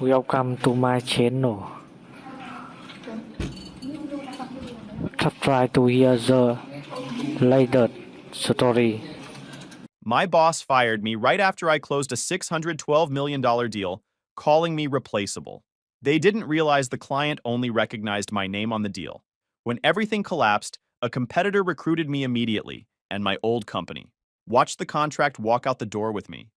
Welcome to my channel. Try to hear the latest story. My boss fired me right after I closed a $612 million deal, calling me replaceable. They didn't realize the client only recognized my name on the deal. When everything collapsed, a competitor recruited me immediately, and my old company watched the contract walk out the door with me.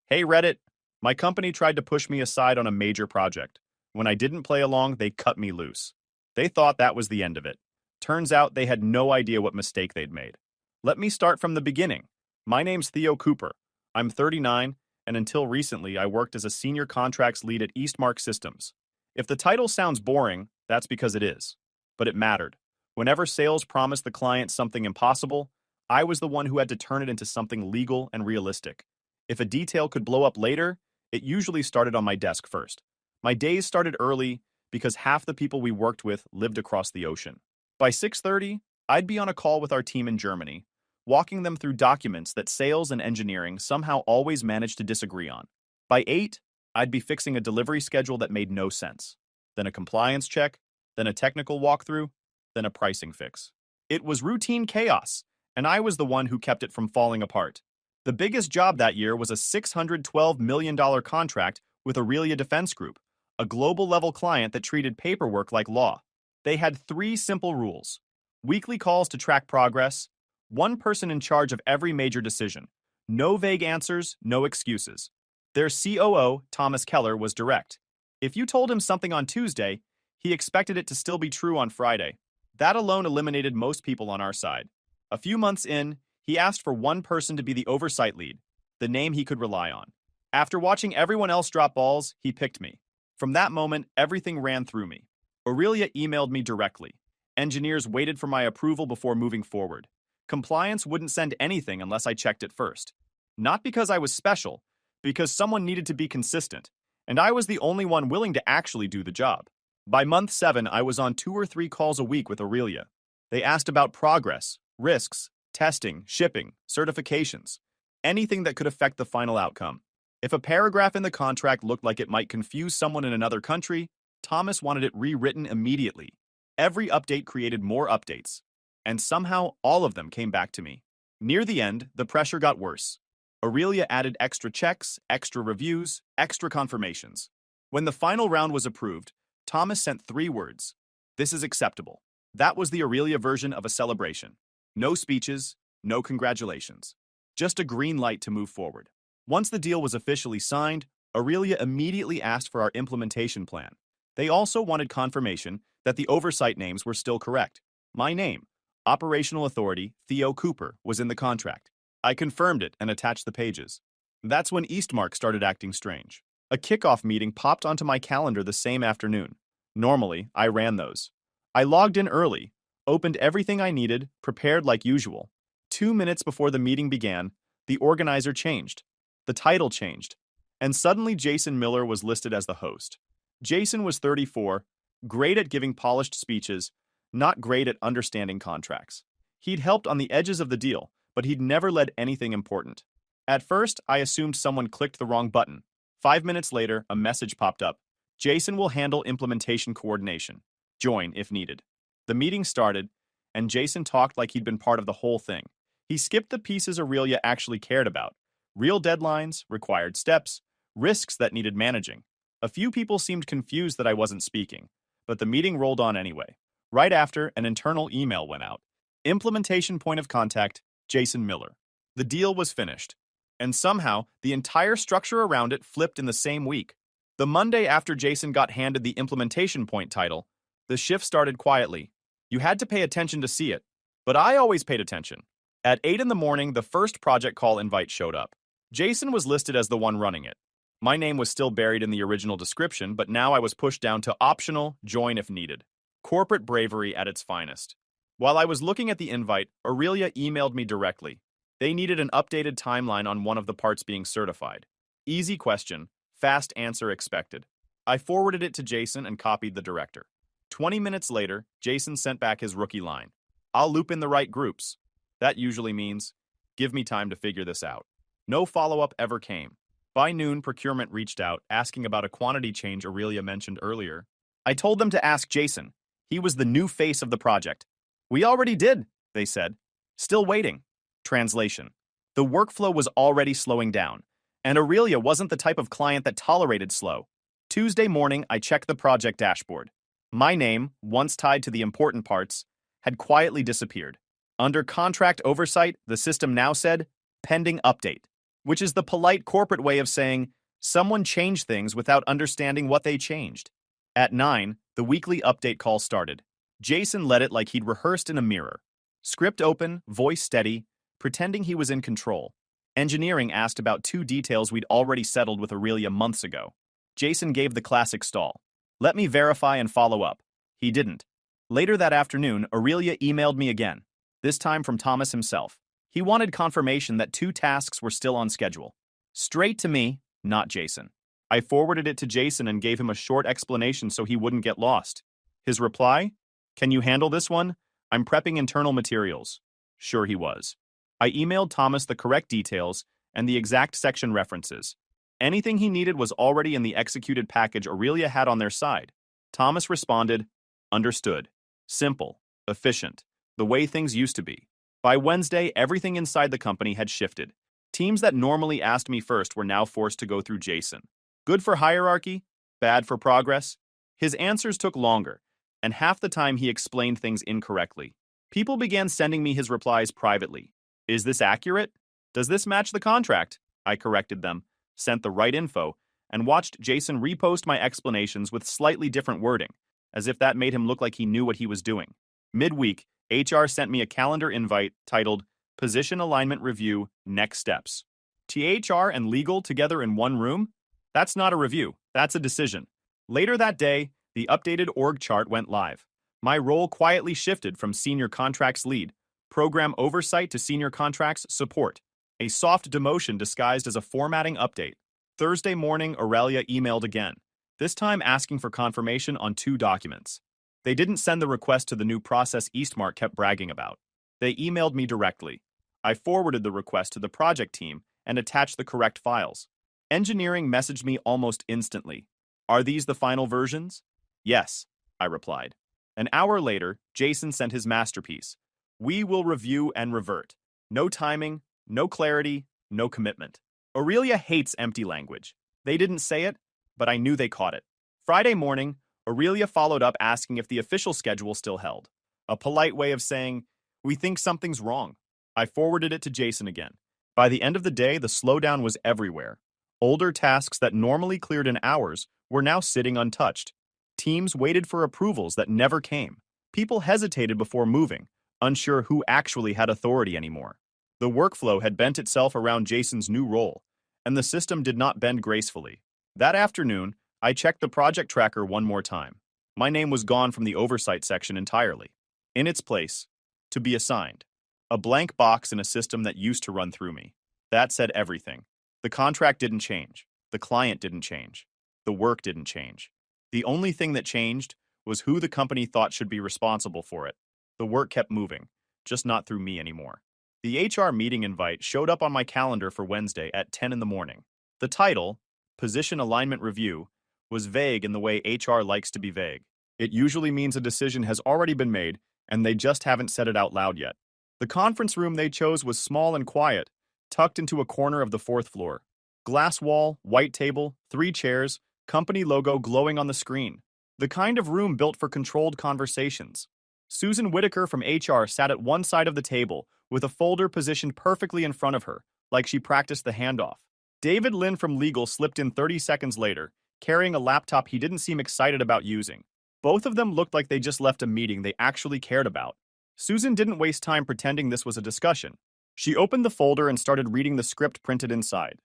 Hey Reddit, my company tried to push me aside on a major project. When I didn't play along, they cut me loose. They thought that was the end of it. Turns out they had no idea what mistake they'd made. Let me start from the beginning. My name's Theo Cooper. I'm 39, and until recently, I worked as a senior contracts lead at Eastmark Systems. If the title sounds boring, that's because it is. But it mattered. Whenever sales promised the client something impossible, I was the one who had to turn it into something legal and realistic. If a detail could blow up later, it usually started on my desk first. My days started early because half the people we worked with lived across the ocean. By 6:30, I'd be on a call with our team in Germany, walking them through documents that sales and engineering somehow always managed to disagree on. By 8, I'd be fixing a delivery schedule that made no sense, then a compliance check, then a technical walkthrough, then a pricing fix. It was routine chaos, and I was the one who kept it from falling apart. The biggest job that year was a $612 million contract with Aurelia Defense Group, a global-level client that treated paperwork like law. They had 3 simple rules: weekly calls to track progress, one person in charge of every major decision, no vague answers, no excuses. Their COO, Thomas Keller, was direct. If you told him something on Tuesday, he expected it to still be true on Friday. That alone eliminated most people on our side. A few months in, he asked for one person to be the oversight lead, the name he could rely on. After watching everyone else drop balls, he picked me. From that moment, everything ran through me. Aurelia emailed me directly. Engineers waited for my approval before moving forward. Compliance wouldn't send anything unless I checked it first. Not because I was special, because someone needed to be consistent, and I was the only one willing to actually do the job. By month 7, I was on 2 or 3 calls a week with Aurelia. They asked about progress, risks, testing, shipping, certifications, anything that could affect the final outcome. If a paragraph in the contract looked like it might confuse someone in another country, Thomas wanted it rewritten immediately. Every update created more updates, and somehow all of them came back to me. Near the end, the pressure got worse. Aurelia added extra checks, extra reviews, extra confirmations. When the final round was approved, Thomas sent 3 words: "This is acceptable." That was the Aurelia version of a celebration. No speeches, no congratulations. Just a green light to move forward. Once the deal was officially signed, Aurelia immediately asked for our implementation plan. They also wanted confirmation that the oversight names were still correct. My name, Operational Authority Theo Cooper, was in the contract. I confirmed it and attached the pages. That's when Eastmark started acting strange. A kickoff meeting popped onto my calendar the same afternoon. Normally, I ran those. I logged in early, opened everything I needed, prepared like usual. 2 minutes before the meeting began, the organizer changed. The title changed. And suddenly Jason Miller was listed as the host. Jason was 34, great at giving polished speeches, not great at understanding contracts. He'd helped on the edges of the deal, but he'd never led anything important. At first, I assumed someone clicked the wrong button. 5 minutes later, a message popped up. Jason will handle implementation coordination. Join if needed. The meeting started, and Jason talked like he'd been part of the whole thing. He skipped the pieces Aurelia actually cared about: real deadlines, required steps, risks that needed managing. A few people seemed confused that I wasn't speaking, but the meeting rolled on anyway. Right after, an internal email went out. Implementation point of contact, Jason Miller. The deal was finished, and somehow the entire structure around it flipped in the same week. The Monday after Jason got handed the implementation point title, the shift started quietly. You had to pay attention to see it, but I always paid attention. At 8 in the morning, the first project call invite showed up. Jason was listed as the one running it. My name was still buried in the original description, but now I was pushed down to optional, join if needed. Corporate bravery at its finest. While I was looking at the invite, Aurelia emailed me directly. They needed an updated timeline on one of the parts being certified. Easy question, fast answer expected. I forwarded it to Jason and copied the director. 20 minutes later, Jason sent back his rookie line: "I'll loop in the right groups." That usually means, "Give me time to figure this out." No follow-up ever came. By noon, procurement reached out, asking about a quantity change Aurelia mentioned earlier. I told them to ask Jason. He was the new face of the project. We already did, they said. Still waiting. Translation. The workflow was already slowing down, and Aurelia wasn't the type of client that tolerated slow. Tuesday morning, I checked the project dashboard. My name, once tied to the important parts, had quietly disappeared. Under contract oversight, the system now said, pending update, which is the polite corporate way of saying, someone changed things without understanding what they changed. At 9, the weekly update call started. Jason led it like he'd rehearsed in a mirror. Script open, voice steady, pretending he was in control. Engineering asked about 2 details we'd already settled with Aurelia months ago. Jason gave the classic stall. Let me verify and follow up. He didn't. Later that afternoon, Aurelia emailed me again, this time from Thomas himself. He wanted confirmation that 2 tasks were still on schedule. Straight to me, not Jason. I forwarded it to Jason and gave him a short explanation so he wouldn't get lost. His reply? Can you handle this one? I'm prepping internal materials. Sure he was. I emailed Thomas the correct details and the exact section references. Anything he needed was already in the executed package Aurelia had on their side. Thomas responded, understood. Simple, efficient, the way things used to be. By Wednesday, everything inside the company had shifted. Teams that normally asked me first were now forced to go through Jason. Good for hierarchy, bad for progress. His answers took longer, and half the time he explained things incorrectly. People began sending me his replies privately. Is this accurate? Does this match the contract? I corrected them, sent the right info, and watched Jason repost my explanations with slightly different wording, as if that made him look like he knew what he was doing. Midweek, HR sent me a calendar invite titled Position Alignment Review Next Steps. THR and legal together in one room? That's not a review, that's a decision. Later that day, the updated org chart went live. My role quietly shifted from Senior Contracts Lead, Program Oversight to Senior Contracts Support, a soft demotion disguised as a formatting update. Thursday morning, Aurelia emailed again, this time asking for confirmation on 2 documents. They didn't send the request to the new process Eastmark kept bragging about. They emailed me directly. I forwarded the request to the project team and attached the correct files. Engineering messaged me almost instantly. Are these the final versions? Yes, I replied. An hour later, Jason sent his masterpiece. We will review and revert. No timing, no clarity, no commitment. Aurelia hates empty language. They didn't say it, but I knew they caught it. Friday morning, Aurelia followed up asking if the official schedule still held. A polite way of saying, we think something's wrong. I forwarded it to Jason again. By the end of the day, the slowdown was everywhere. Older tasks that normally cleared in hours were now sitting untouched. Teams waited for approvals that never came. People hesitated before moving, unsure who actually had authority anymore. The workflow had bent itself around Jason's new role, and the system did not bend gracefully. That afternoon, I checked the project tracker one more time. My name was gone from the oversight section entirely. In its place, to be assigned, a blank box in a system that used to run through me. That said everything. The contract didn't change. The client didn't change. The work didn't change. The only thing that changed was who the company thought should be responsible for it. The work kept moving, just not through me anymore. The HR meeting invite showed up on my calendar for Wednesday at 10 in the morning. The title, Position Alignment Review, was vague in the way HR likes to be vague. It usually means a decision has already been made, and they just haven't said it out loud yet. The conference room they chose was small and quiet, tucked into a corner of the 4th floor. Glass wall, white table, 3 chairs, company logo glowing on the screen. The kind of room built for controlled conversations. Susan Whitaker from HR sat at one side of the table, with a folder positioned perfectly in front of her, like she practiced the handoff. David Lynn from legal slipped in 30 seconds later, carrying a laptop he didn't seem excited about using. Both of them looked like they just left a meeting they actually cared about. Susan didn't waste time pretending this was a discussion. She opened the folder and started reading the script printed inside.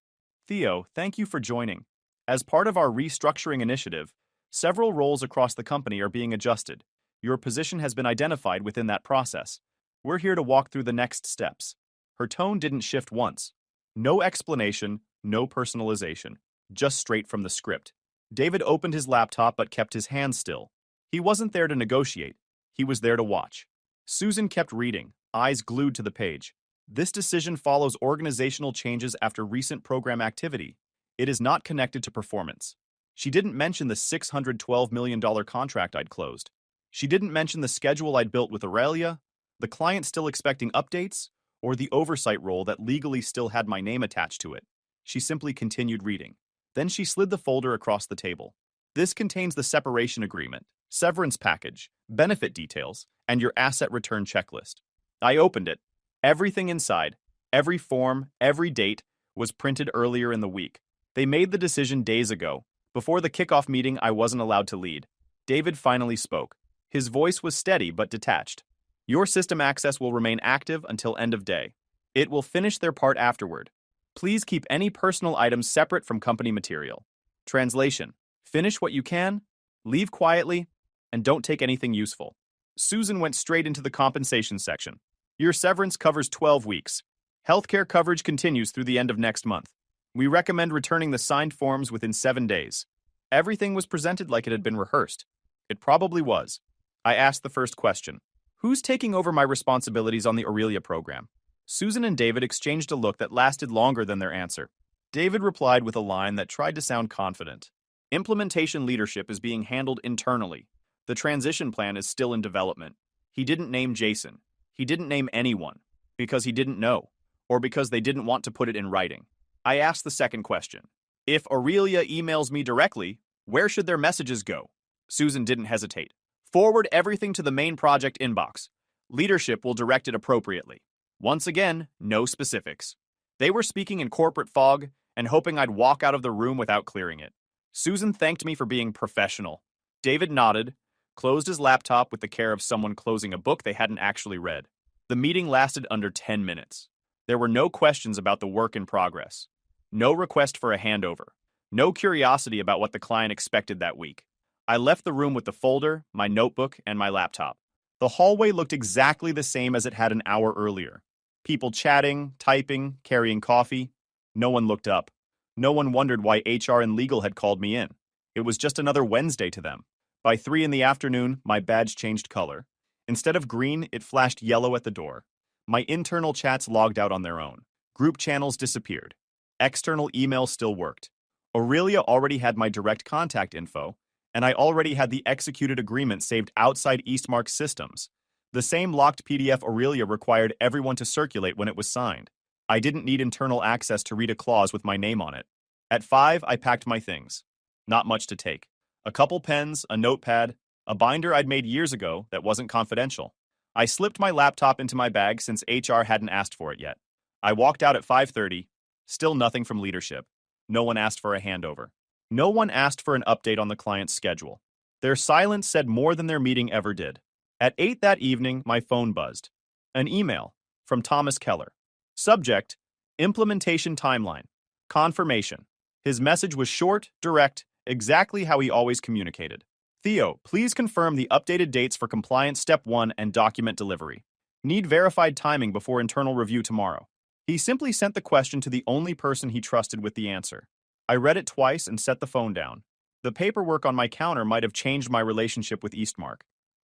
Theo, thank you for joining. As part of our restructuring initiative, several roles across the company are being adjusted. Your position has been identified within that process. We're here to walk through the next steps. Her tone didn't shift once. No explanation, no personalization, just straight from the script. David opened his laptop but kept his hands still. He wasn't there to negotiate. He was there to watch. Susan kept reading, eyes glued to the page. This decision follows organizational changes after recent program activity. It is not connected to performance. She didn't mention the $612 million contract I'd closed. She didn't mention the schedule I'd built with Aurelia, the client still expecting updates, or the oversight role that legally still had my name attached to it. She simply continued reading. Then she slid the folder across the table. This contains the separation agreement, severance package, benefit details, and your asset return checklist. I opened it. Everything inside, every form, every date, was printed earlier in the week. They made the decision days ago. Before the kickoff meeting, I wasn't allowed to lead. David finally spoke. His voice was steady but detached. Your system access will remain active until end of day. It will finish their part afterward. Please keep any personal items separate from company material. Translation: finish what you can, leave quietly, and don't take anything useful. Susan went straight into the compensation section. Your severance covers 12 weeks. Healthcare coverage continues through the end of next month. We recommend returning the signed forms within 7 days. Everything was presented like it had been rehearsed. It probably was. I asked the first question. Who's taking over my responsibilities on the Aurelia program? Susan and David exchanged a look that lasted longer than their answer. David replied with a line that tried to sound confident. Implementation leadership is being handled internally. The transition plan is still in development. He didn't name Jason. He didn't name anyone. Because he didn't know. Or because they didn't want to put it in writing. I asked the second question. If Aurelia emails me directly, where should their messages go? Susan didn't hesitate. Forward everything to the main project inbox. Leadership will direct it appropriately. Once again, no specifics. They were speaking in corporate fog and hoping I'd walk out of the room without clearing it. Susan thanked me for being professional. David nodded, closed his laptop with the care of someone closing a book they hadn't actually read. The meeting lasted under 10 minutes. There were no questions about the work in progress. No request for a handover. No curiosity about what the client expected that week. I left the room with the folder, my notebook, and my laptop. The hallway looked exactly the same as it had an hour earlier. People chatting, typing, carrying coffee. No one looked up. No one wondered why HR and legal had called me in. It was just another Wednesday to them. By 3 in the afternoon, my badge changed color. Instead of green, it flashed yellow at the door. My internal chats logged out on their own. Group channels disappeared. External email still worked. Aurelia already had my direct contact info, and I already had the executed agreement saved outside Eastmark's systems. The same locked PDF Aurelia required everyone to circulate when it was signed. I didn't need internal access to read a clause with my name on it. At 5, I packed my things. Not much to take. A couple pens, a notepad, a binder I'd made years ago that wasn't confidential. I slipped my laptop into my bag since HR hadn't asked for it yet. I walked out at 5:30. Still nothing from leadership. No one asked for a handover. No one asked for an update on the client's schedule. Their silence said more than their meeting ever did. At 8 that evening, my phone buzzed. An email from Thomas Keller. Subject: Implementation Timeline. Confirmation. His message was short, direct, exactly how he always communicated. Theo, please confirm the updated dates for compliance step 1 and document delivery. Need verified timing before internal review tomorrow. He simply sent the question to the only person he trusted with the answer. I read it twice and set the phone down. The paperwork on my counter might have changed my relationship with Eastmark.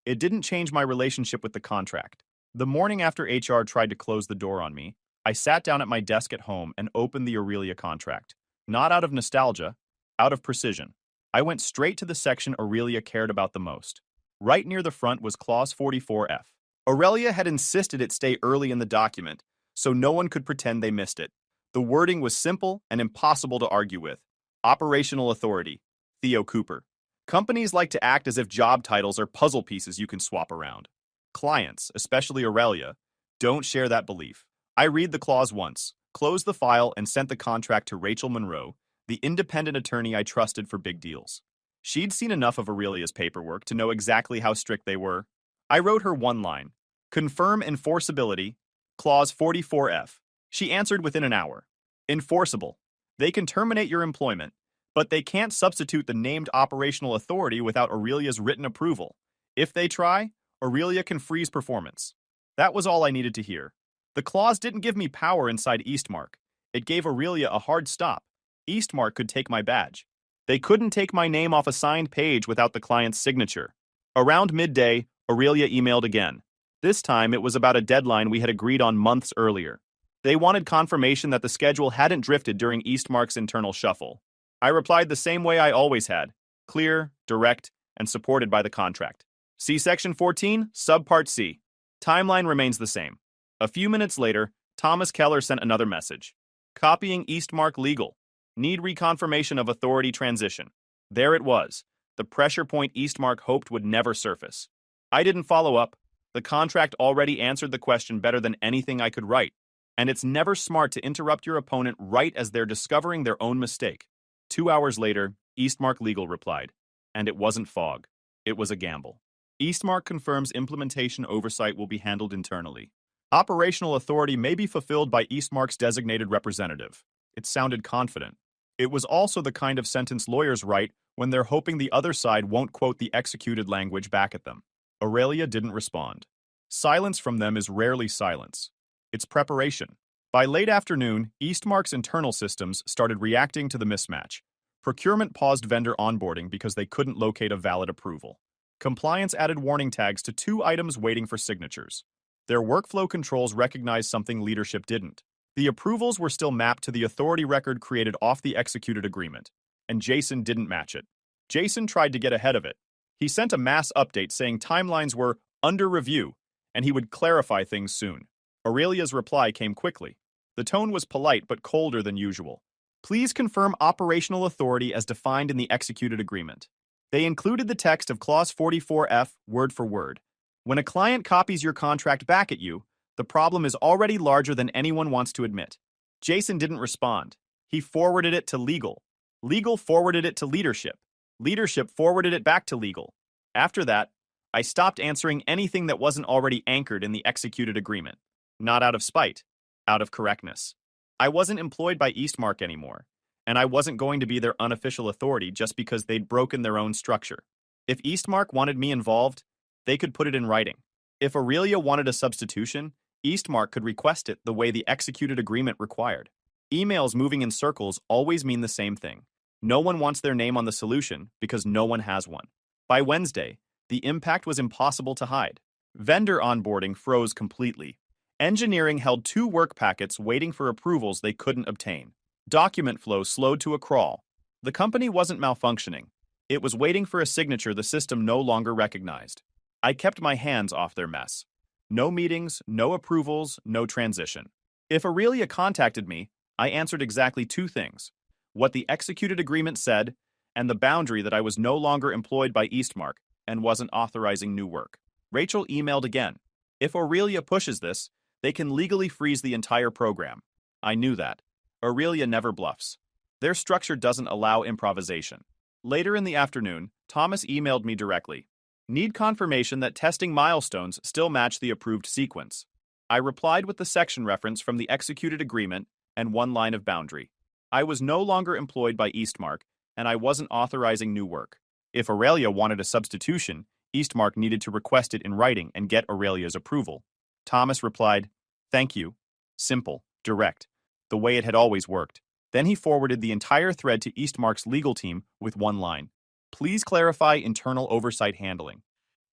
It didn't change my relationship with the contract. The morning after HR tried to close the door on me, I sat down at my desk at home and opened the Aurelia contract. Not out of nostalgia, out of precision. I went straight to the section Aurelia cared about the most. Right near the front was Clause 44F. Aurelia had insisted it stay early in the document, so no one could pretend they missed it. The wording was simple and impossible to argue with. Operational authority. Theo Cooper. Companies like to act as if job titles are puzzle pieces you can swap around. Clients, especially Aurelia, don't share that belief. I read the clause once, closed the file, and sent the contract to Rachel Monroe, the independent attorney I trusted for big deals. She'd seen enough of Aurelia's paperwork to know exactly how strict they were. I wrote her one line. Confirm enforceability. Clause 44F. She answered within an hour. Enforceable. They can terminate your employment, but they can't substitute the named operational authority without Aurelia's written approval. If they try, Aurelia can freeze performance. That was all I needed to hear. The clause didn't give me power inside Eastmark. It gave Aurelia a hard stop. Eastmark could take my badge. They couldn't take my name off a signed page without the client's signature. Around midday, Aurelia emailed again. This time, it was about a deadline we had agreed on months earlier. They wanted confirmation that the schedule hadn't drifted during Eastmark's internal shuffle. I replied the same way I always had, clear, direct, and supported by the contract. See Section 14, Subpart C. Timeline remains the same. A few minutes later, Thomas Keller sent another message. Copying Eastmark legal. Need reconfirmation of authority transition. There it was, the pressure point Eastmark hoped would never surface. I didn't follow up. The contract already answered the question better than anything I could write. And it's never smart to interrupt your opponent right as they're discovering their own mistake. 2 hours later, Eastmark Legal replied. And it wasn't fog. It was a gamble. Eastmark confirms implementation oversight will be handled internally. Operational authority may be fulfilled by Eastmark's designated representative. It sounded confident. It was also the kind of sentence lawyers write when they're hoping the other side won't quote the executed language back at them. Aurelia didn't respond. Silence from them is rarely silence. It's preparation. By late afternoon, Eastmark's internal systems started reacting to the mismatch. Procurement paused vendor onboarding because they couldn't locate a valid approval. Compliance added warning tags to 2 items waiting for signatures. Their workflow controls recognized something leadership didn't. The approvals were still mapped to the authority record created off the executed agreement, and Jason didn't match it. Jason tried to get ahead of it. He sent a mass update saying timelines were under review, and he would clarify things soon. Aurelia's reply came quickly. The tone was polite but colder than usual. Please confirm operational authority as defined in the executed agreement. They included the text of Clause 44F word for word. When a client copies your contract back at you, the problem is already larger than anyone wants to admit. Jason didn't respond. He forwarded it to legal. Legal forwarded it to leadership. Leadership forwarded it back to legal. After that, I stopped answering anything that wasn't already anchored in the executed agreement. Not out of spite, out of correctness. I wasn't employed by Eastmark anymore, and I wasn't going to be their unofficial authority just because they'd broken their own structure. If Eastmark wanted me involved, they could put it in writing. If Aurelia wanted a substitution, Eastmark could request it the way the executed agreement required. Emails moving in circles always mean the same thing. No one wants their name on the solution because no one has one. By Wednesday, the impact was impossible to hide. Vendor onboarding froze completely. Engineering held 2 work packets waiting for approvals they couldn't obtain. Document flow slowed to a crawl. The company wasn't malfunctioning. It was waiting for a signature the system no longer recognized. I kept my hands off their mess. No meetings, no approvals, no transition. If Aurelia contacted me, I answered exactly 2 things. What the executed agreement said, and the boundary that I was no longer employed by Eastmark and wasn't authorizing new work. Rachel emailed again. If Aurelia pushes this, they can legally freeze the entire program. I knew that. Aurelia never bluffs. Their structure doesn't allow improvisation. Later in the afternoon, Thomas emailed me directly. Need confirmation that testing milestones still match the approved sequence. I replied with the section reference from the executed agreement and 1 line of boundary. I was no longer employed by Eastmark, and I wasn't authorizing new work. If Aurelia wanted a substitution, Eastmark needed to request it in writing and get Aurelia's approval. Thomas replied, "Thank you." Simple, direct, the way it had always worked. Then he forwarded the entire thread to Eastmark's legal team with 1 line. Please clarify internal oversight handling.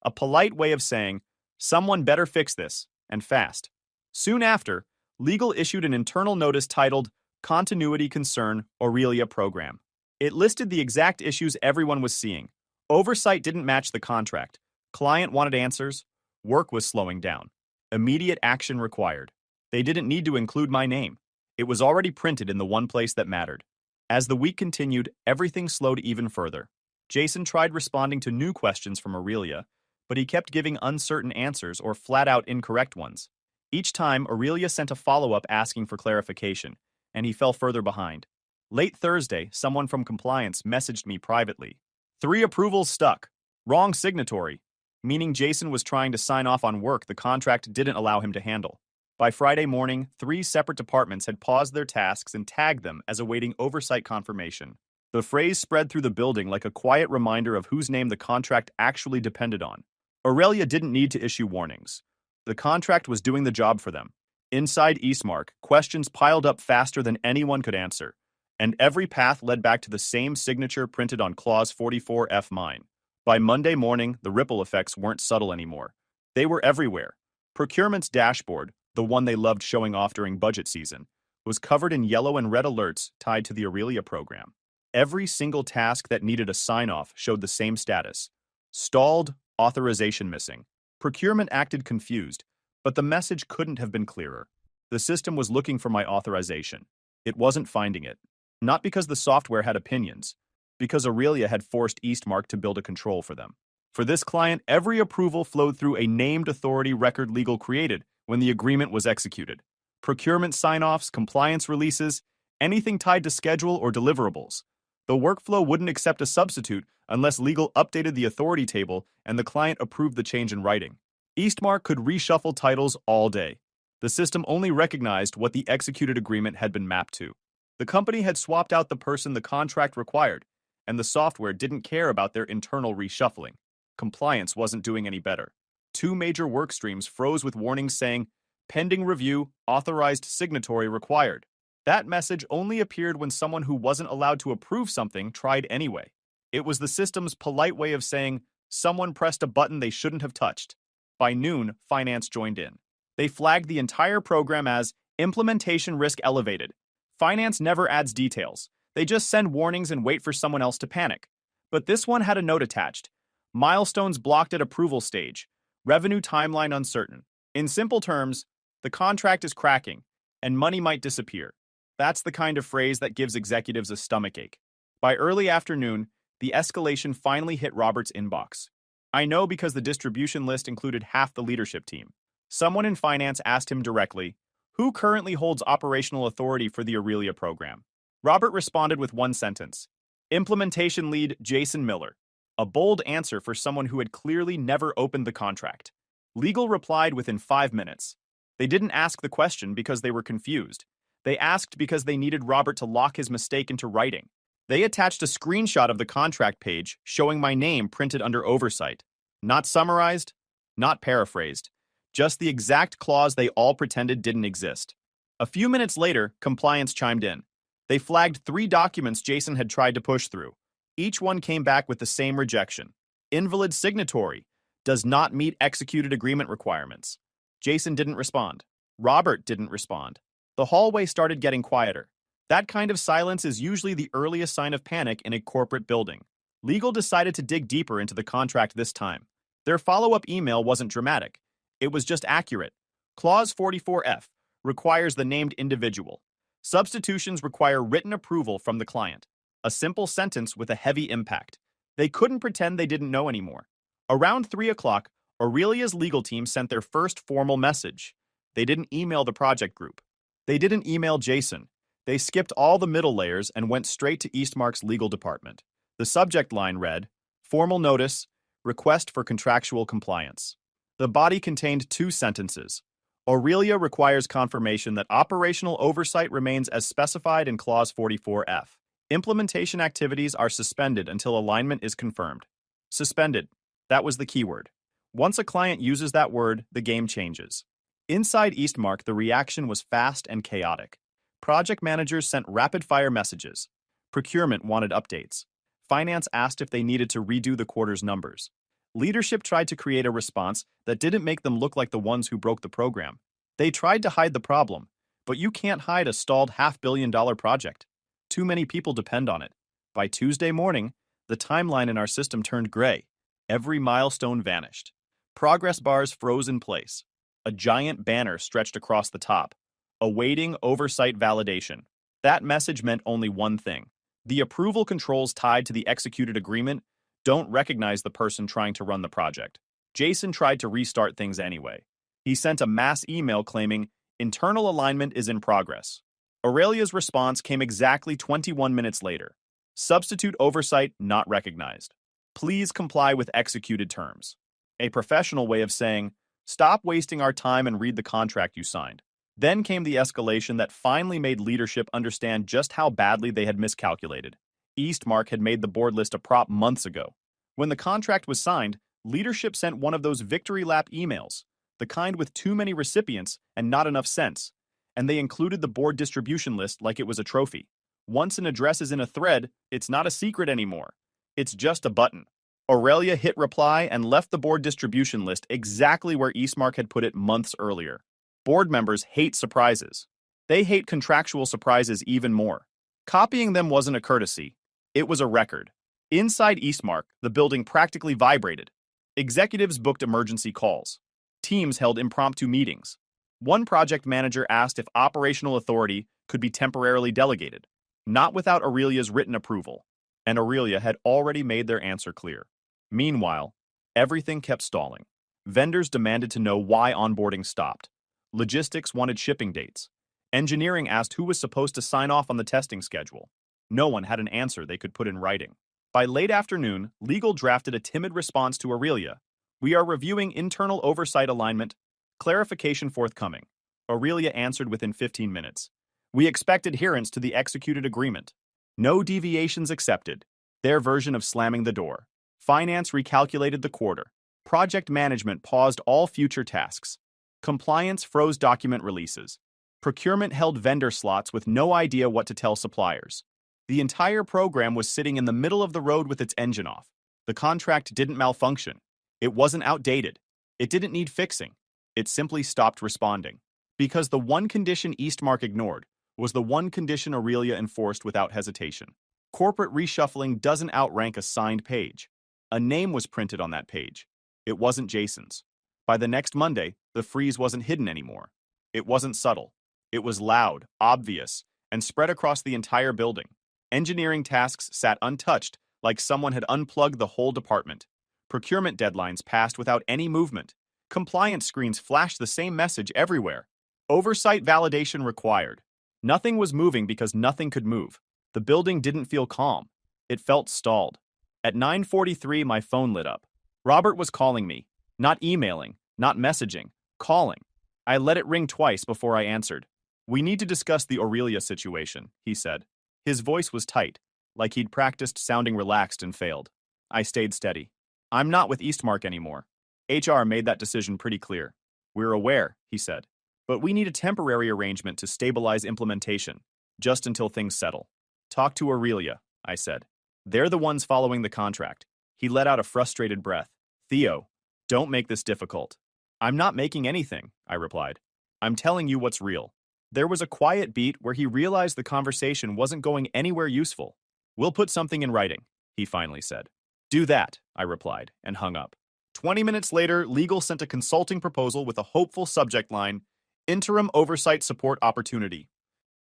A polite way of saying, someone better fix this, and fast. Soon after, legal issued an internal notice titled Continuity Concern Aurelia Program. It listed the exact issues everyone was seeing. Oversight didn't match the contract. Client wanted answers. Work was slowing down. Immediate action required. They didn't need to include my name. It was already printed in the one place that mattered. As the week continued, everything slowed even further. Jason tried responding to new questions from Aurelia, but he kept giving uncertain answers or flat-out incorrect ones. Each time, Aurelia sent a follow-up asking for clarification, and he fell further behind. Late Thursday, someone from compliance messaged me privately. 3 approvals stuck. Wrong signatory. Meaning Jason was trying to sign off on work the contract didn't allow him to handle. By Friday morning, 3 separate departments had paused their tasks and tagged them as awaiting oversight confirmation. The phrase spread through the building like a quiet reminder of whose name the contract actually depended on. Aurelia didn't need to issue warnings. The contract was doing the job for them. Inside Eastmark, questions piled up faster than anyone could answer, and every path led back to the same signature printed on Clause 44F mine. By Monday morning, the ripple effects weren't subtle anymore. They were everywhere. Procurement's dashboard, the one they loved showing off during budget season, was covered in yellow and red alerts tied to the Realiz program. Every single task that needed a sign-off showed the same status. Stalled, authorization missing. Procurement acted confused, but the message couldn't have been clearer. The system was looking for my authorization. It wasn't finding it. Not because the software had opinions, because Realiz had forced Eastmark to build a control for them. For this client, every approval flowed through a named authority record legal created when the agreement was executed. Procurement sign-offs, compliance releases, anything tied to schedule or deliverables. The workflow wouldn't accept a substitute unless legal updated the authority table and the client approved the change in writing. Eastmark could reshuffle titles all day. The system only recognized what the executed agreement had been mapped to. The company had swapped out the person the contract required, and the software didn't care about their internal reshuffling. Compliance wasn't doing any better. 2 major work streams froze with warnings saying, "Pending review, authorized signatory required." That message only appeared when someone who wasn't allowed to approve something tried anyway. It was the system's polite way of saying, someone pressed a button they shouldn't have touched. By noon, finance joined in. They flagged the entire program as implementation risk elevated. Finance never adds details. They just send warnings and wait for someone else to panic. But this one had a note attached. Milestones blocked at approval stage. Revenue timeline uncertain. In simple terms, the contract is cracking, and money might disappear. That's the kind of phrase that gives executives a stomachache. By early afternoon, the escalation finally hit Robert's inbox. I know because the distribution list included half the leadership team. Someone in finance asked him directly, "Who currently holds operational authority for the Realiz program?" Robert responded with one sentence, "Implementation lead Jason Miller." A bold answer for someone who had clearly never opened the contract. Legal replied within 5 minutes. They didn't ask the question because they were confused. They asked because they needed Robert to lock his mistake into writing. They attached a screenshot of the contract page showing my name printed under oversight. Not summarized, not paraphrased. Just the exact clause they all pretended didn't exist. A few minutes later, compliance chimed in. They flagged 3 documents Jason had tried to push through. Each one came back with the same rejection. Invalid signatory. Does not meet executed agreement requirements. Jason didn't respond. Robert didn't respond. The hallway started getting quieter. That kind of silence is usually the earliest sign of panic in a corporate building. Legal decided to dig deeper into the contract this time. Their follow-up email wasn't dramatic. It was just accurate. Clause 44F requires the named individual. Substitutions require written approval from the client. A simple sentence with a heavy impact. They couldn't pretend they didn't know anymore. Around 3 o'clock, Realiz's legal team sent their first formal message. They didn't email the project group. They didn't email Jason. They skipped all the middle layers and went straight to Eastmark's legal department. The subject line read, "Formal notice, request for contractual compliance." The body contained 2 sentences. Realiz requires confirmation that operational oversight remains as specified in Clause 44F. Implementation activities are suspended until alignment is confirmed. Suspended. That was the keyword. Once a client uses that word, the game changes. Inside Eastmark, the reaction was fast and chaotic. Project managers sent rapid-fire messages. Procurement wanted updates. Finance asked if they needed to redo the quarter's numbers. Leadership tried to create a response that didn't make them look like the ones who broke the program. They tried to hide the problem, but you can't hide a stalled $500 million project. Too many people depend on it. By Tuesday morning, the timeline in our system turned gray. Every milestone vanished. Progress bars froze in place. A giant banner stretched across the top. Awaiting oversight validation. That message meant only one thing. The approval controls tied to the executed agreement don't recognize the person trying to run the project. Jason tried to restart things anyway. He sent a mass email claiming, "Internal alignment is in progress." Realiz's response came exactly 21 minutes later. Substitute oversight not recognized. Please comply with executed terms. A professional way of saying, stop wasting our time and read the contract you signed. Then came the escalation that finally made leadership understand just how badly they had miscalculated. Eastmark had made the board list a prop months ago. When the contract was signed, leadership sent one of those victory lap emails, the kind with too many recipients and not enough sense. And they included the board distribution list like it was a trophy. Once an address is in a thread, it's not a secret anymore. It's just a button. Realiz hit reply and left the board distribution list exactly where Eastmark had put it months earlier. Board members hate surprises. They hate contractual surprises even more. Copying them wasn't a courtesy. It was a record. Inside Eastmark, the building practically vibrated. Executives booked emergency calls. Teams held impromptu meetings. One project manager asked if operational authority could be temporarily delegated, not without Aurelia's written approval, and Aurelia had already made their answer clear. Meanwhile, everything kept stalling. Vendors demanded to know why onboarding stopped. Logistics wanted shipping dates. Engineering asked who was supposed to sign off on the testing schedule. No one had an answer they could put in writing. By late afternoon, legal drafted a timid response to Aurelia. "We are reviewing internal oversight alignment. Clarification forthcoming." Aurelia answered within 15 minutes. "We expect adherence to the executed agreement. No deviations accepted." Their version of slamming the door. Finance recalculated the quarter. Project management paused all future tasks. Compliance froze document releases. Procurement held vendor slots with no idea what to tell suppliers. The entire program was sitting in the middle of the road with its engine off. The contract didn't malfunction. It wasn't outdated. It didn't need fixing. It simply stopped responding. Because the one condition Eastmark ignored was the one condition Aurelia enforced without hesitation. Corporate reshuffling doesn't outrank a signed page. A name was printed on that page. It wasn't Jason's. By the next Monday, the freeze wasn't hidden anymore. It wasn't subtle. It was loud, obvious, and spread across the entire building. Engineering tasks sat untouched, like someone had unplugged the whole department. Procurement deadlines passed without any movement. Compliance screens flashed the same message everywhere. Oversight validation required. Nothing was moving because nothing could move. The building didn't feel calm. It felt stalled. At 9:43, my phone lit up. Robert was calling me. Not emailing, not messaging, calling. I let it ring twice before I answered. "We need to discuss the Aurelia situation," he said. His voice was tight, like he'd practiced sounding relaxed and failed. I stayed steady. "I'm not with Eastmark anymore. HR made that decision pretty clear." "We're aware," he said. "But we need a temporary arrangement to stabilize implementation, just until things settle." "Talk to Aurelia," I said. "They're the ones following the contract." He let out a frustrated breath. "Theo, don't make this difficult." "I'm not making anything," I replied. "I'm telling you what's real." There was a quiet beat where he realized the conversation wasn't going anywhere useful. "We'll put something in writing," he finally said. "Do that," I replied, and hung up. 20 minutes later, legal sent a consulting proposal with a hopeful subject line, "Interim Oversight Support Opportunity."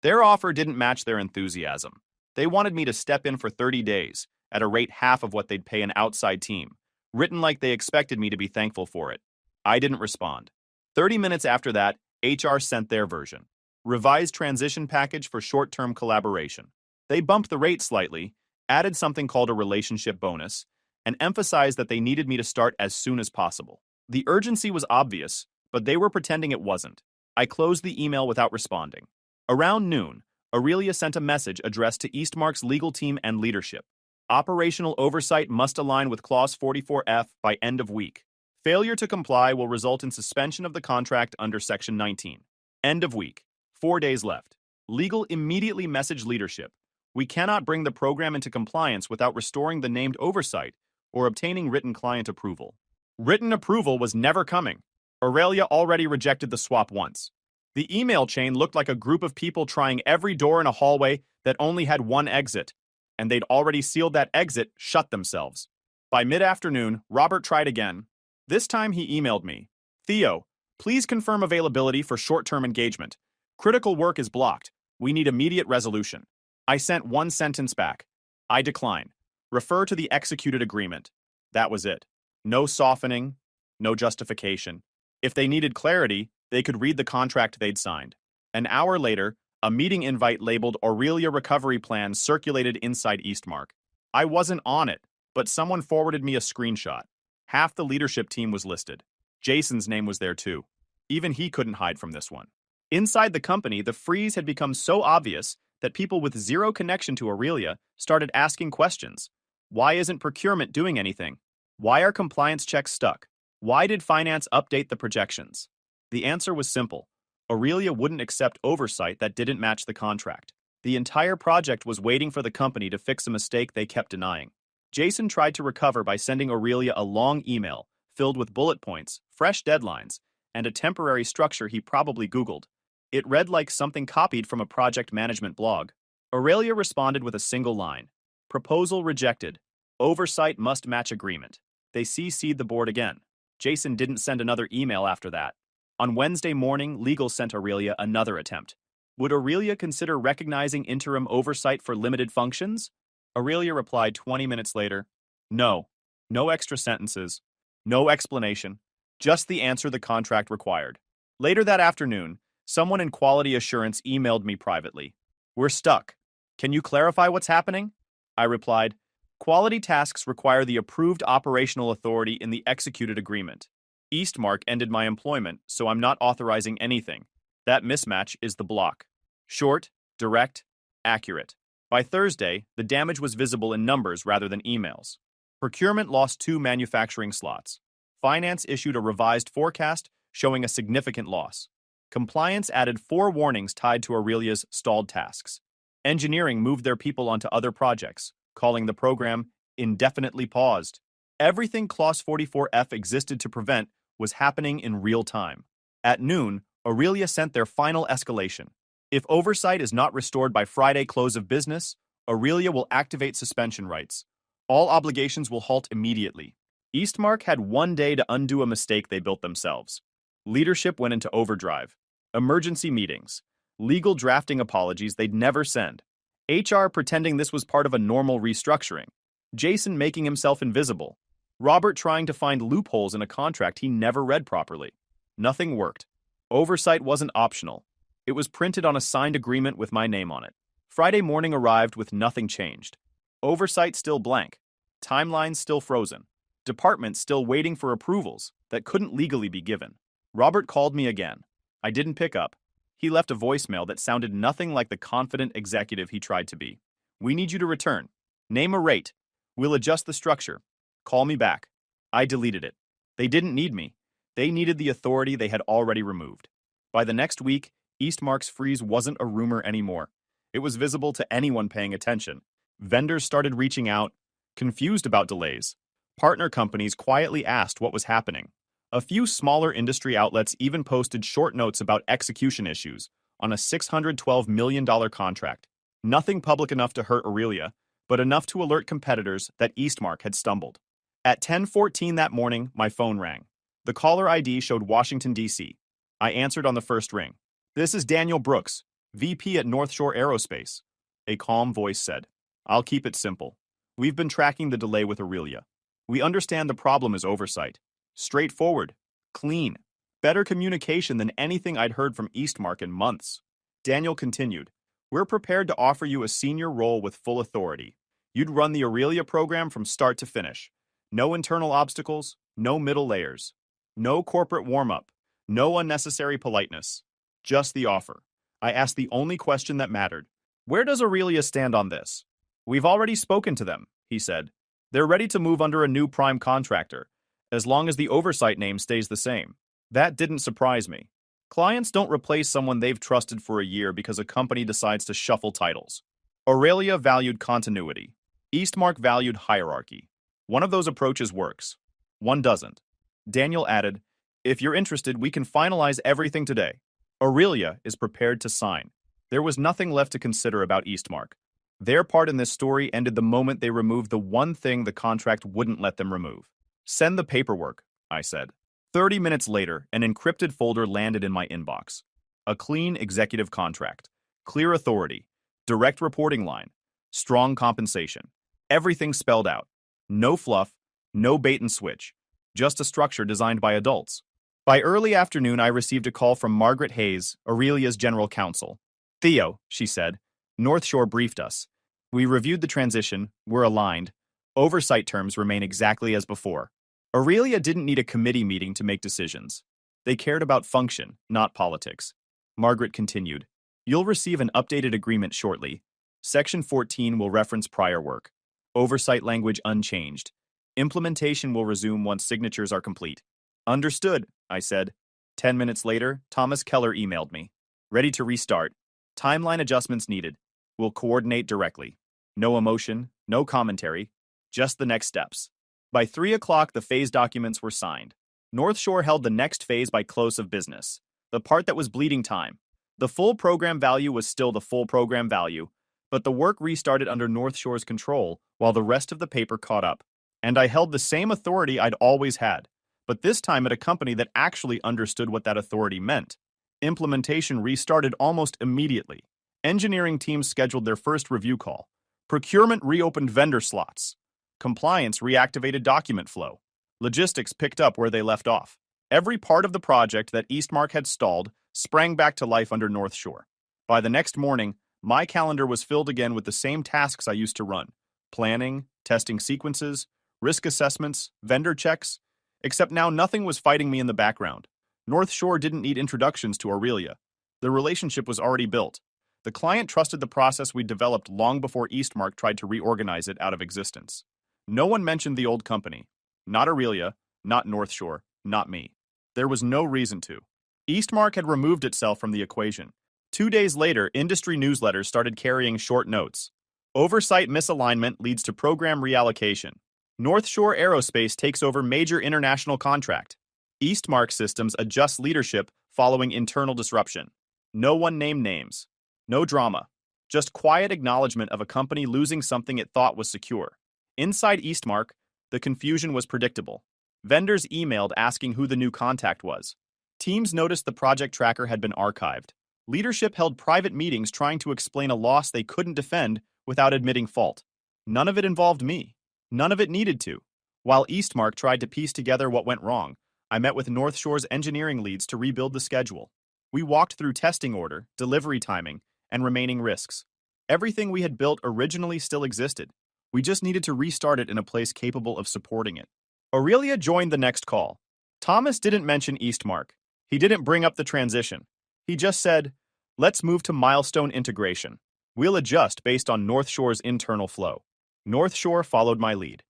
Their offer didn't match their enthusiasm. They wanted me to step in for 30 days, at a rate half of what they'd pay an outside team, written like they expected me to be thankful for it. I didn't respond. 30 minutes after that, HR sent their version. Revised transition package for short-term collaboration. They bumped the rate slightly, added something called a relationship bonus, and emphasized that they needed me to start as soon as possible. The urgency was obvious, but they were pretending it wasn't. I closed the email without responding. Around noon, Aurelia sent a message addressed to Eastmark's legal team and leadership. Operational oversight must align with Clause 44F by end of week. Failure to comply will result in suspension of the contract under Section 19. End of week. 4 days left. Legal immediately messaged leadership. "We cannot bring the program into compliance without restoring the named oversight or obtaining written client approval." Written approval was never coming. Aurelia already rejected the swap once. The email chain looked like a group of people trying every door in a hallway that only had one exit, and they'd already sealed that exit shut themselves. By mid-afternoon, Robert tried again. This time he emailed me. "Theo, please confirm availability for short-term engagement. Critical work is blocked. We need immediate resolution." I sent one sentence back. "I decline. Refer to the executed agreement." That was it. No softening, no justification. If they needed clarity, they could read the contract they'd signed. An hour later, a meeting invite labeled Aurelia Recovery Plan circulated inside Eastmark. I wasn't on it, but someone forwarded me a screenshot. Half the leadership team was listed. Jason's name was there too. Even he couldn't hide from this one. Inside the company, the freeze had become so obvious that people with zero connection to Aurelia started asking questions. Why isn't procurement doing anything? Why are compliance checks stuck? Why did finance update the projections? The answer was simple. Aurelia wouldn't accept oversight that didn't match the contract. The entire project was waiting for the company to fix a mistake they kept denying. Jason tried to recover by sending Aurelia a long email filled with bullet points, fresh deadlines, and a temporary structure he probably Googled. It read like something copied from a project management blog. Aurelia responded with a single line. Proposal rejected. Oversight must match agreement. They CC'd the board again. Jason didn't send another email after that. On Wednesday morning, legal sent Aurelia another attempt. Would Aurelia consider recognizing interim oversight for limited functions? Aurelia replied 20 minutes later, no. No extra sentences. No explanation. Just the answer the contract required. Later that afternoon, someone in quality assurance emailed me privately. We're stuck. Can you clarify what's happening? I replied, quality tasks require the approved operational authority in the executed agreement. Eastmark ended my employment, so I'm not authorizing anything. That mismatch is the block. Short, direct, accurate. By Thursday, the damage was visible in numbers rather than emails. Procurement lost 2 manufacturing slots. Finance issued a revised forecast showing a significant loss. Compliance added 4 warnings tied to Aurelia's stalled tasks. Engineering moved their people onto other projects, calling the program indefinitely paused. Everything Clause 44F existed to prevent was happening in real time. At noon, Aurelia sent their final escalation. If oversight is not restored by Friday close of business, Aurelia will activate suspension rights. All obligations will halt immediately. Eastmark had 1 day to undo a mistake they built themselves. Leadership went into overdrive. Emergency meetings. Legal drafting apologies they'd never send. HR pretending this was part of a normal restructuring. Jason making himself invisible. Robert trying to find loopholes in a contract he never read properly. Nothing worked. Oversight wasn't optional. It was printed on a signed agreement with my name on it. Friday morning arrived with nothing changed. Oversight still blank. Timelines still frozen. Departments still waiting for approvals that couldn't legally be given. Robert called me again. I didn't pick up. He left a voicemail that sounded nothing like the confident executive he tried to be. We need you to return. Name a rate. We'll adjust the structure. Call me back. I deleted it. They didn't need me. They needed the authority they had already removed. By the next week, Eastmark's freeze wasn't a rumor anymore. It was visible to anyone paying attention. Vendors started reaching out, confused about delays. Partner companies quietly asked what was happening. A few smaller industry outlets even posted short notes about execution issues on a $612 million contract. Nothing public enough to hurt Aurelia, but enough to alert competitors that Eastmark had stumbled. At 10:14 that morning, my phone rang. The caller ID showed Washington, D.C. I answered on the first ring. This is Daniel Brooks, VP at North Shore Aerospace. A calm voice said, I'll keep it simple. We've been tracking the delay with Aurelia. We understand the problem is oversight. Straightforward, clean, better communication than anything I'd heard from Eastmark in months. Daniel continued, we're prepared to offer you a senior role with full authority. You'd run the Aurelia program from start to finish. No internal obstacles, no middle layers. No corporate warm-up, no unnecessary politeness. Just the offer. I asked the only question that mattered. Where does Aurelia stand on this? We've already spoken to them, he said. They're ready to move under a new prime contractor, as long as the oversight name stays the same. That didn't surprise me. Clients don't replace someone they've trusted for a year because a company decides to shuffle titles. Aurelia valued continuity. Eastmark valued hierarchy. One of those approaches works. One doesn't. Daniel added, if you're interested, we can finalize everything today. Aurelia is prepared to sign. There was nothing left to consider about Eastmark. Their part in this story ended the moment they removed the one thing the contract wouldn't let them remove. Send the paperwork, I said. 30 minutes later, an encrypted folder landed in my inbox. A clean executive contract. Clear authority. Direct reporting line. Strong compensation. Everything spelled out. No fluff. No bait and switch. Just a structure designed by adults. By early afternoon, I received a call from Margaret Hayes, Aurelia's general counsel. Theo, she said, North Shore briefed us. We reviewed the transition, we're aligned. Oversight terms remain exactly as before. Aurelia didn't need a committee meeting to make decisions. They cared about function, not politics. Margaret continued. You'll receive an updated agreement shortly. Section 14 will reference prior work. Oversight language unchanged. Implementation will resume once signatures are complete. Understood, I said. 10 minutes later, Thomas Keller emailed me. Ready to restart. Timeline adjustments needed. We'll coordinate directly. No emotion, no commentary, just the next steps. By 3 o'clock, the phase documents were signed. North Shore held the next phase by close of business, the part that was bleeding time. The full program value was still the full program value, but the work restarted under North Shore's control while the rest of the paper caught up. And I held the same authority I'd always had, but this time at a company that actually understood what that authority meant. Implementation restarted almost immediately. Engineering teams scheduled their first review call. Procurement reopened vendor slots. Compliance reactivated document flow. Logistics picked up where they left off. Every part of the project that Eastmark had stalled sprang back to life under North Shore. By the next morning, my calendar was filled again with the same tasks I used to run: planning, testing sequences, risk assessments, vendor checks, except now nothing was fighting me in the background. North Shore didn't need introductions to Aurelia. The relationship was already built. The client trusted the process we'd developed long before Eastmark tried to reorganize it out of existence. No one mentioned the old company. Not Aurelia, not North Shore, not me. There was no reason to. Eastmark had removed itself from the equation. 2 days later, industry newsletters started carrying short notes. Oversight misalignment leads to program reallocation. North Shore Aerospace takes over major international contract. Eastmark Systems adjusts leadership following internal disruption. No one named names. No drama. Just quiet acknowledgement of a company losing something it thought was secure. Inside Eastmark, the confusion was predictable. Vendors emailed asking who the new contact was. Teams noticed the project tracker had been archived. Leadership held private meetings trying to explain a loss they couldn't defend without admitting fault. None of it involved me. None of it needed to. While Eastmark tried to piece together what went wrong, I met with North Shore's engineering leads to rebuild the schedule. We walked through testing order, delivery timing, and remaining risks. Everything we had built originally still existed. We just needed to restart it in a place capable of supporting it. Aurelia joined the next call. Thomas didn't mention Eastmark. He didn't bring up the transition. He just said, "Let's move to milestone integration. We'll adjust based on North Shore's internal flow." North Shore followed my lead.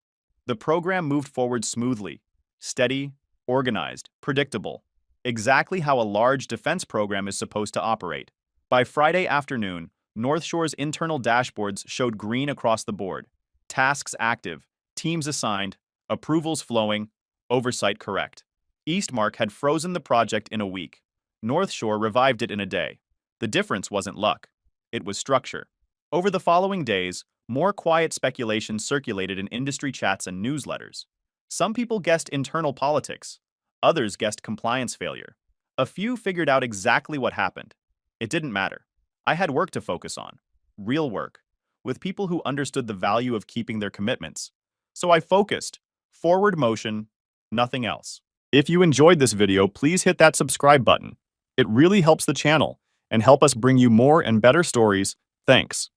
The program moved forward smoothly, steady, organized, predictable. Exactly how a large defense program is supposed to operate. By Friday afternoon, North Shore's internal dashboards showed green across the board. Tasks active, teams assigned, approvals flowing, oversight correct. Eastmark had frozen the project in a week. North Shore revived it in a day. The difference wasn't luck. It was structure. Over the following days, more quiet speculation circulated in industry chats and newsletters. Some people guessed internal politics. Others guessed compliance failure. A few figured out exactly what happened. It didn't matter. I had work to focus on. Real work. With people who understood the value of keeping their commitments. So I focused. Forward motion, nothing else. If you enjoyed this video, please hit that subscribe button. It really helps the channel and help us bring you more and better stories. Thanks.